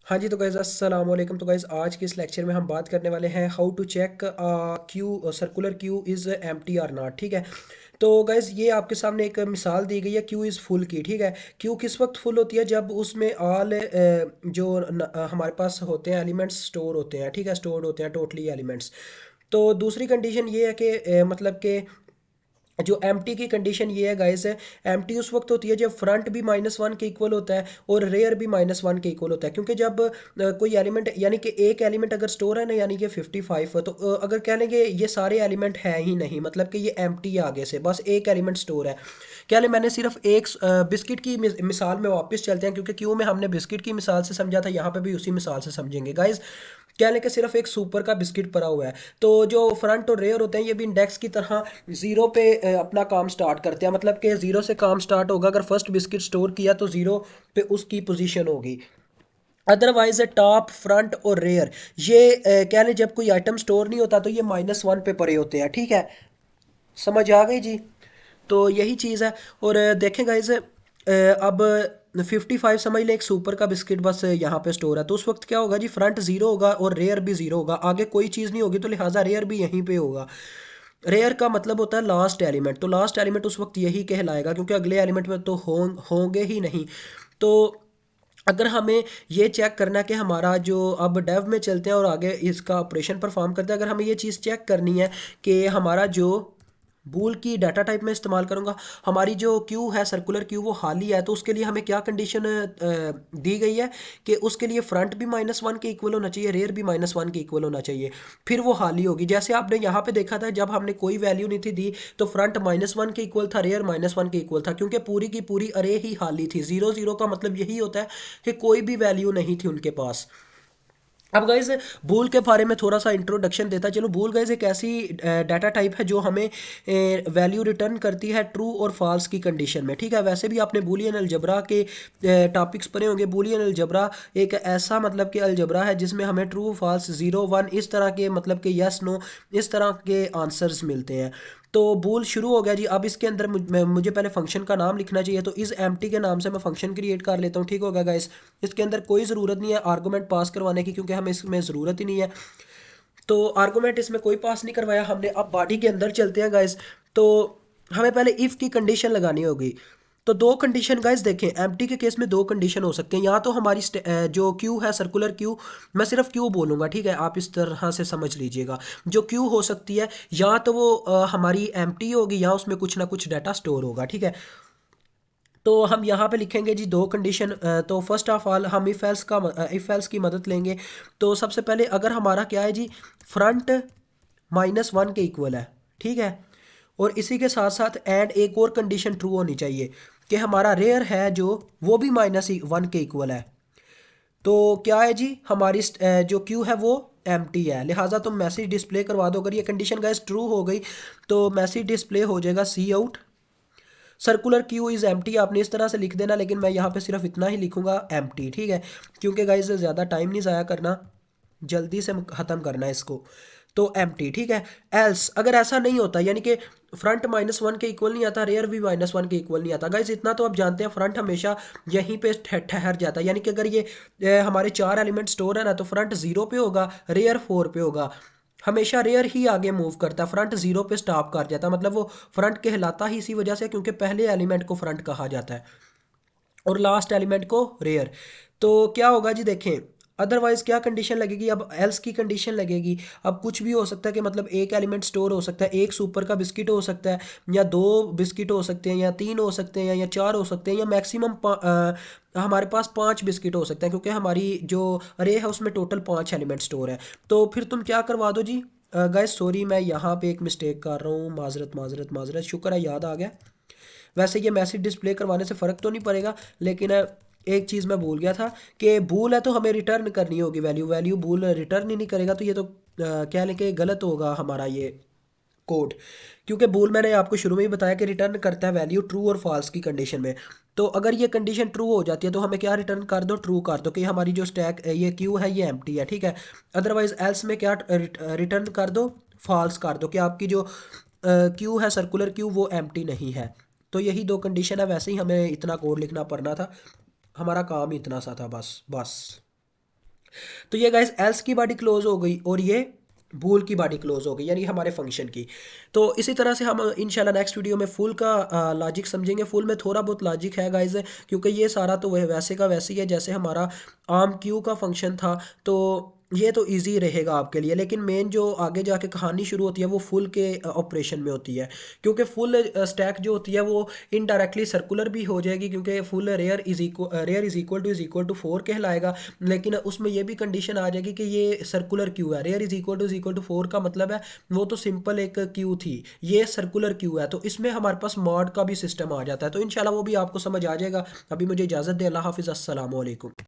हाँ जी, तो गाइज़ अस्सलाम वालेकुम। तो गाइज़ आज के इस लेक्चर में हम बात करने वाले हैं how to check queue circular queue is empty और नॉट। ठीक है, तो गाइज़ ये आपके सामने एक मिसाल दी गई है क्यू इज़ फुल की। ठीक है, क्यू किस वक्त फुल होती है? जब उसमें ऑल हमारे पास होते हैं एलिमेंट्स स्टोर होते हैं। ठीक है, स्टोर होते हैं टोटली एलिमेंट्स। तो दूसरी कंडीशन ये है कि मतलब कि जो एम्प्टी की कंडीशन ये है गाइस है, एम्प्टी उस वक्त होती है जब फ्रंट भी -1 के इक्वल होता है और रेयर भी -1 के इक्वल होता है। क्योंकि जब कोई एलिमेंट यानी कि एक एलिमेंट अगर स्टोर है ना, यानी कि 55 है, तो अगर कह लेंगे ये सारे एलिमेंट है ही नहीं, मतलब कि ये एम्प्टी है, आगे से बस एक एलिमेंट स्टोर है। क्या ले मैंने सिर्फ एक बिस्किट की मिसाल में वापस चलते हैं, क्योंकि क्यों में हमने बिस्किट की मिसाल से समझा था, यहाँ पे भी उसी मिसाल से समझेंगे गाइज। क्या लेके सिर्फ एक सुपर का बिस्किट पड़ा हुआ है, तो जो फ्रंट और रेयर होते हैं ये भी इंडेक्स की तरह जीरो पे अपना काम स्टार्ट करते हैं। मतलब कि जीरो से काम स्टार्ट होगा, अगर फर्स्ट बिस्किट स्टोर किया तो जीरो पे उसकी पोजीशन होगी। अदरवाइज टॉप फ्रंट और रेयर ये कह लें जब कोई आइटम स्टोर नहीं होता तो ये -1 पे पड़े होते हैं। ठीक है, समझ आ गई जी। तो यही चीज़ है। और देखें गाइज, अब 55 समझ लें एक सुपर का बिस्किट बस यहाँ पे स्टोर है, तो उस वक्त क्या होगा जी? फ्रंट जीरो होगा और रेयर भी जीरो होगा, आगे कोई चीज़ नहीं होगी, तो लिहाजा रेयर भी यहीं पे होगा। रेयर का मतलब होता है लास्ट एलिमेंट, तो लास्ट एलिमेंट उस वक्त यही कहलाएगा, क्योंकि अगले एलिमेंट में तो होंगे ही नहीं। तो अगर हमें ये चेक करना है कि हमारा जो, अब डेव में चलते हैं और आगे इसका ऑपरेशन परफॉर्म करते हैं, अगर हमें ये चीज़ चेक करनी है कि हमारा जो बूल की डाटा टाइप में इस्तेमाल करूंगा, हमारी जो क्यू है सर्कुलर क्यू वो खाली है, तो उसके लिए हमें क्या कंडीशन दी गई है कि उसके लिए फ्रंट भी -1 के इक्वल होना चाहिए, रेयर भी -1 के इक्वल होना चाहिए, फिर वो खाली होगी। जैसे आपने यहाँ पे देखा था, जब हमने कोई वैल्यू नहीं थी दी तो फ्रंट -1 के इक्वल था, रेयर -1 के इक्वल था, क्योंकि पूरी की पूरी अरे ही खाली थी। जीरो जीरो का मतलब यही होता है कि कोई भी वैल्यू नहीं थी उनके पास। अब गाइज बूल के बारे में थोड़ा सा इंट्रोडक्शन देता है। चलो, बूल गाइज एक ऐसी डाटा टाइप है जो हमें वैल्यू रिटर्न करती है ट्रू और फॉल्स की कंडीशन में। ठीक है, वैसे भी आपने बूलियन अलजबरा के टॉपिक्स पढ़े होंगे। बूलियन अलजबरा एक ऐसा मतलब कि अलजबरा है जिसमें हमें ट्रू फॉल्स 0 1 इस तरह के, मतलब कि यस नो, इस तरह के आंसर्स मिलते हैं। तो बूल शुरू हो गया जी। अब इसके अंदर मुझे पहले फंक्शन का नाम लिखना चाहिए, तो इस एम्प्टी के नाम से मैं फंक्शन क्रिएट कर लेता हूँ। ठीक हो गया गाइस, इसके अंदर कोई ज़रूरत नहीं है आर्गूमेंट पास करवाने की, क्योंकि हमें इसमें ज़रूरत ही नहीं है, तो आर्गूमेंट इसमें कोई पास नहीं करवाया हमने। अब बॉडी के अंदर चलते हैं गाइस। तो हमें पहले इफ़ की कंडीशन लगानी होगी। तो दो कंडीशन गाइस देखें, एम्प्टी के केस में दो कंडीशन हो सकते हैं। या तो हमारी जो क्यू है सर्कुलर क्यू, मैं सिर्फ क्यू बोलूंगा, ठीक है, आप इस तरह से समझ लीजिएगा। जो क्यू हो सकती है, या तो वो हमारी एम्प्टी होगी, या उसमें कुछ ना कुछ डाटा स्टोर होगा। ठीक है, तो हम यहाँ पे लिखेंगे जी दो कंडीशन। तो फर्स्ट ऑफ ऑल हम इफ एल्स की मदद लेंगे। तो सबसे पहले अगर हमारा क्या है जी, फ्रंट -1 के इक्वल है, ठीक है, और इसी के साथ साथ एंड एक और कंडीशन ट्रू होनी चाहिए कि हमारा रेयर है जो, वो भी -1 के इक्वल है। तो क्या है जी, हमारी जो क्यू है वो एम्प्टी है, लिहाजा तुम मैसेज डिस्प्ले करवा दो। अगर ये कंडीशन गाइस ट्रू हो गई तो मैसेज डिस्प्ले हो जाएगा cout circular queue is empty. आपने इस तरह से लिख देना, लेकिन मैं यहाँ पे सिर्फ इतना ही लिखूंगा, एम्प्टी। ठीक है, क्योंकि गाइस ज़्यादा टाइम नहीं ज़ाया करना, जल्दी से ख़त्म करना है इसको। तो एम्प्टी, ठीक है। एल्स अगर ऐसा नहीं होता, यानी कि फ्रंट -1 के इक्वल नहीं आता, रेयर भी -1 के इक्वल नहीं आता, गाइस इतना तो आप जानते हैं, फ्रंट हमेशा यहीं पे ठहर जाता है। यानी कि अगर ये हमारे चार एलिमेंट स्टोर है ना, तो फ्रंट 0 पे होगा, रेयर 4 पे होगा। हमेशा रेयर ही आगे मूव करता है, फ्रंट 0 पे स्टॉप कर जाता है। मतलब वो फ्रंट कहलाता ही इसी वजह से, क्योंकि पहले एलिमेंट को फ्रंट कहा जाता है और लास्ट एलिमेंट को रेयर। तो क्या होगा जी देखें, अदरवाइज क्या कंडीशन लगेगी? अब एल्स की कंडीशन लगेगी। अब कुछ भी हो सकता है कि मतलब एक एलिमेंट स्टोर हो सकता है, एक सुपर का बिस्किट हो सकता है, या दो बिस्किट हो सकते हैं, या तीन हो सकते हैं, या चार हो सकते हैं, या मैक्सिमम हमारे पास पांच बिस्किट हो सकते हैं, क्योंकि हमारी जो अरे है उसमें टोटल पांच एलिमेंट स्टोर है। तो फिर तुम क्या करवा दो जी, गाइस सॉरी मैं यहाँ पे एक मिस्टेक कर रहा हूँ, माजरत माजरत माजरत, शुक्र है याद आ गया। वैसे ये मैसेज डिस्प्ले करवाने से फ़र्क तो नहीं पड़ेगा, लेकिन एक चीज़ मैं भूल गया था कि भूल है तो हमें रिटर्न करनी होगी वैल्यू। वैल्यू भूल रिटर्न ही नहीं करेगा तो ये तो क्या लेके गलत होगा हमारा ये कोड, क्योंकि भूल मैंने आपको शुरू में ही बताया कि रिटर्न करता है वैल्यू ट्रू और फॉल्स की कंडीशन में। तो अगर ये कंडीशन ट्रू हो जाती है तो हमें क्या रिटर्न कर दो, ट्रू कर दो कि हमारी जो स्टैक ये क्यू है ये एम्प्टी है। ठीक है, अदरवाइज एल्स में क्या रिटर्न कर दो, फॉल्स कर दो कि आपकी जो क्यू है सर्कुलर क्यू वो एम्प्टी नहीं है। तो यही दो कंडीशन है, वैसे ही हमें इतना कोड लिखना पड़ना था, हमारा काम ही इतना सा था, बस बस। तो ये गाइस एल्स की बॉडी क्लोज हो गई और ये बूल की बॉडी क्लोज हो गई, यानी हमारे फंक्शन की। तो इसी तरह से हम इंशाल्लाह नेक्स्ट वीडियो में फुल का लॉजिक समझेंगे। फुल में थोड़ा बहुत लॉजिक है गाइस, क्योंकि ये सारा तो वह वैसे का वैसे ही है जैसे हमारा आर्म क्यू का फंक्शन था। तो ये तो इजी रहेगा आपके लिए, लेकिन मेन जो आगे जाके कहानी शुरू होती है वो फुल के ऑपरेशन में होती है। क्योंकि फुल स्टैक जो होती है वो इनडायरेक्टली सर्कुलर भी हो जाएगी, क्योंकि full rear is equal to 4 कहलाएगा। लेकिन उसमें ये भी कंडीशन आ जाएगी कि ये सर्कुलर क्यू है। रेयर इज इक्वल टू 4 का मतलब है वो तो सिंपल एक क्यू थी, ये सर्कुलर क्यू है, तो इसमें हमारे पास मॉड का भी सिस्टम आ जाता है। तो इंशाल्लाह वो भी आपको समझ आ जाएगा। अभी मुझे इजाज़त दे, अल्लाह हाफिज़, अस्सलाम वालेकुम।